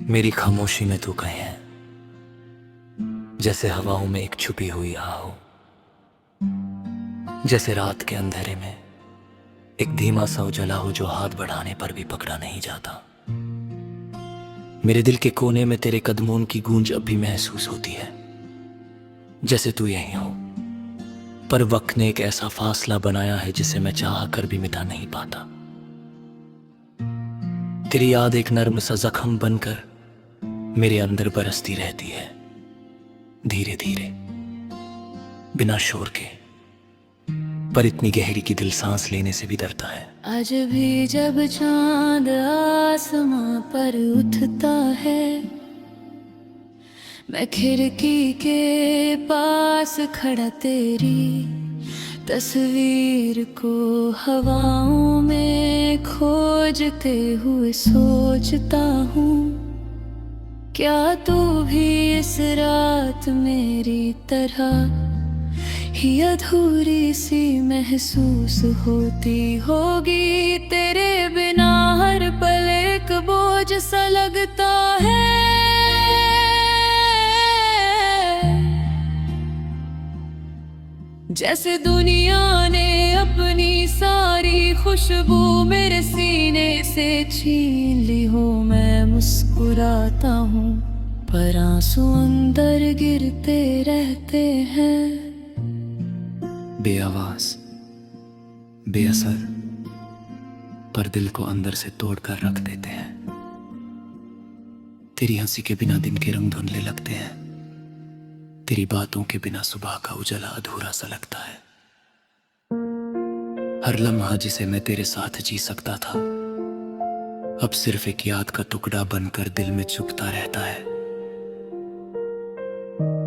मेरी खामोशी में तू कहीं है, जैसे हवाओं में एक छुपी हुई आह हो। जैसे रात के अंधेरे में एक धीमा सा उजाला हो जो हाथ बढ़ाने पर भी पकड़ा नहीं जाता। मेरे दिल के कोने में तेरे कदमों की गूंज अब भी महसूस होती है, जैसे तू यहीं हो। पर वक्त ने एक ऐसा फासला बनाया है जिसे मैं चाह कर भी मिटा नहीं पाता। तेरी याद एक नर्म सा जख्म बनकर मेरे अंदर बरसती रहती है, धीरे धीरे, बिना शोर के। पर इतनी गहरी कि दिल सांस लेने से भी डरता है। आज भी जब चांद आसमां पर उठता है, मैं खिड़की के पास खड़ा तेरी तस्वीर को हवाओं में खोजते हुए सोचता हूँ, क्या तू भी इस रात मेरी तरह ही अधूरी सी महसूस होती होगी। तेरे बिना हर पल एक बोझ सा लगता है, जैसे दुनिया ने अपनी सारी खुशबू मेरे सीने से छीन ली हो। मैं मुस्कुराता हूँ पर आंसू अंदर गिरते रहते हैं। बेआवाज, बेअसर, पर दिल को अंदर से तोड़ कर रख देते हैं। तेरी हंसी के बिना दिन के रंग धुंधले लगते हैं, तेरी बातों के बिना सुबह का उजाला अधूरा सा लगता है। हर लम्हा जिसे मैं तेरे साथ जी सकता था, अब सिर्फ एक याद का टुकड़ा बनकर दिल में चुभता रहता है।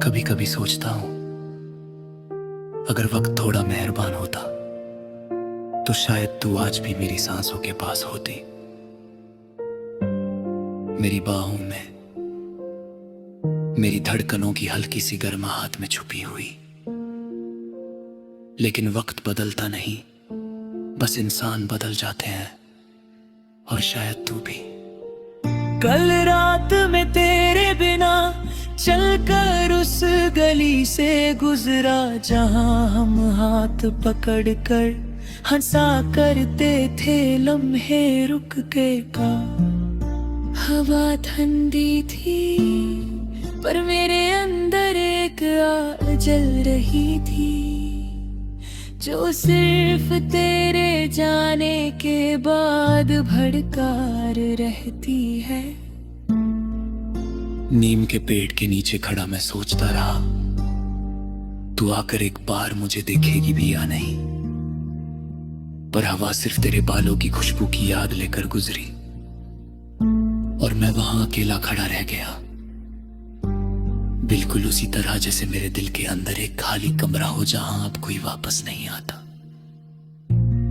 कभी कभी सोचता हूं, अगर वक्त थोड़ा मेहरबान होता तो शायद तू आज भी मेरी सांसों के पास होती, मेरी बाहों में, मेरी धड़कनों की हल्की सी गर्माहट में छुपी हुई। लेकिन वक्त बदलता नहीं, बस इंसान बदल जाते हैं, और शायद तू भी। कल रात में तेरे बिना चलकर उस गली से गुजरा, जहां हम हाथ पकड़कर हंसा करते थे लम्हे रुक के का। हवा ठंडी थी पर मेरे अंदर एक आग जल रही थी, जो सिर्फ तेरे जाने के बाद भड़कार रहती है। नीम के पेड़ के नीचे खड़ा मैं सोचता रहा, तू आकर एक बार मुझे देखेगी भी या नहीं। पर हवा सिर्फ तेरे बालों की खुशबू की याद लेकर गुजरी, और मैं वहां अकेला खड़ा रह गया, बिल्कुल उसी तरह जैसे मेरे दिल के अंदर एक खाली कमरा हो जहां अब कोई वापस नहीं आता।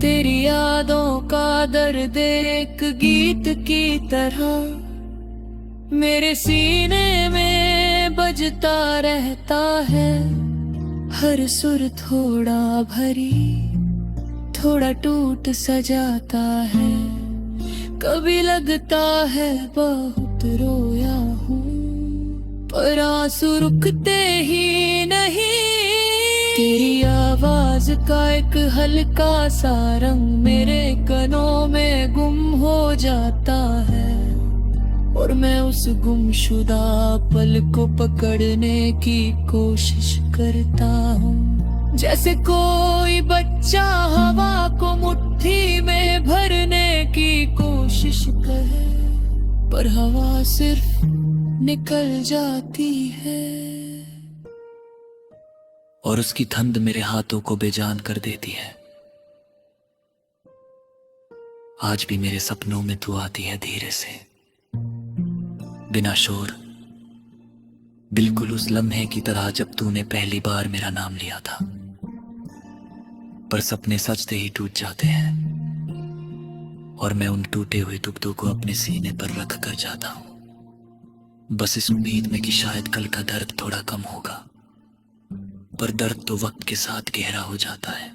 तेरी यादों का दर्द एक गीत की तरह मेरे सीने में बजता रहता है। हर सुर थोड़ा भरी, थोड़ा टूट सजाता है। कभी लगता है बहुत रोया हूँ, पर आंसू रुकते ही नहीं। तेरी आवाज का एक हल्का सा रंग मेरे कानों में गुम हो जाता है, और मैं उस गुमशुदा पल को पकड़ने की कोशिश करता हूँ, जैसे कोई बच्चा हवा को मुट्ठी में भरने की कोशिश करे, पर हवा सिर्फ निकल जाती है, और उसकी ठंड मेरे हाथों को बेजान कर देती है। आज भी मेरे सपनों में तू आती है धीरे से, बिना शोर, बिल्कुल उस लम्हे की तरह जब तूने पहली बार मेरा नाम लिया था। पर सपने सचते ही टूट जाते हैं, और मैं उन टूटे हुए टुकड़ों को अपने सीने पर रख कर जाता हूं, बस इस उम्मीद में कि शायद कल का दर्द थोड़ा कम होगा। पर दर्द तो वक्त के साथ गहरा हो जाता है,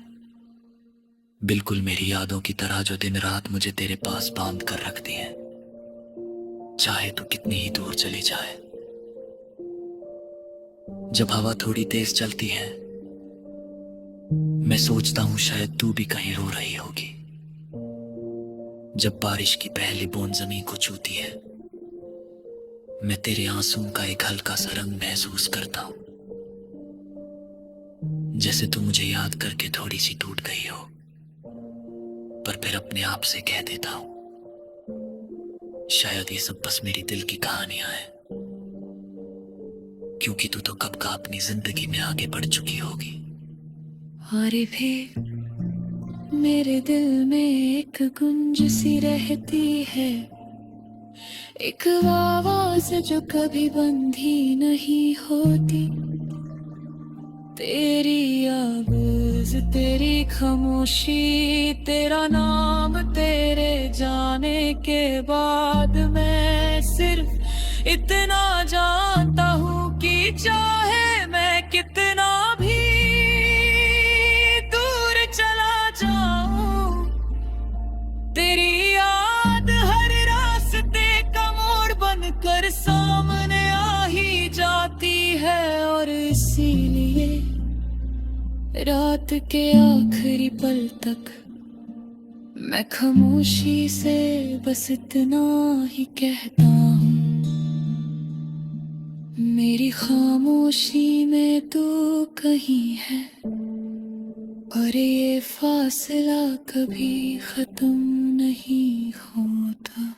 बिल्कुल मेरी यादों की तरह जो दिन रात मुझे तेरे पास बांध कर रखती है। चाहे तो कितनी ही दूर चली जाए। जब हवा थोड़ी तेज चलती है, मैं सोचता हूं शायद तू भी कहीं रो रही होगी। जब बारिश की पहली बूंद जमीन को छूती है, मैं तेरे आंसुओं का एक हल्का सा रंग महसूस करता हूं, जैसे तू मुझे याद करके थोड़ी सी टूट गई हो। पर फिर अपने आप से कह देता हूं, शायद ये सब बस मेरी दिल की कहानियां हैं, क्योंकि तू तो कब का अपनी जिंदगी में आगे बढ़ चुकी होगी। और फिर मेरे दिल में एक गुंज सी रहती है, एक आवाज जो कभी बंधी नहीं होती। तेरी आवाज, तेरी खामोशी, तेरा नाम, तेरे जाने के बाद मैं सिर्फ इतना जानता हूँ कि चाहे मैं कितना भी दूर चला जाऊं, तेरी याद हर रास्ते का मोड़ बनकर सामने आ ही जाती है। और इसीलिए रात के आखिरी पल तक मैं खामोशी से बस इतना ही कहता हूँ, मेरी खामोशी में तू कहीं है, और ये फासला कभी खत्म नहीं होता।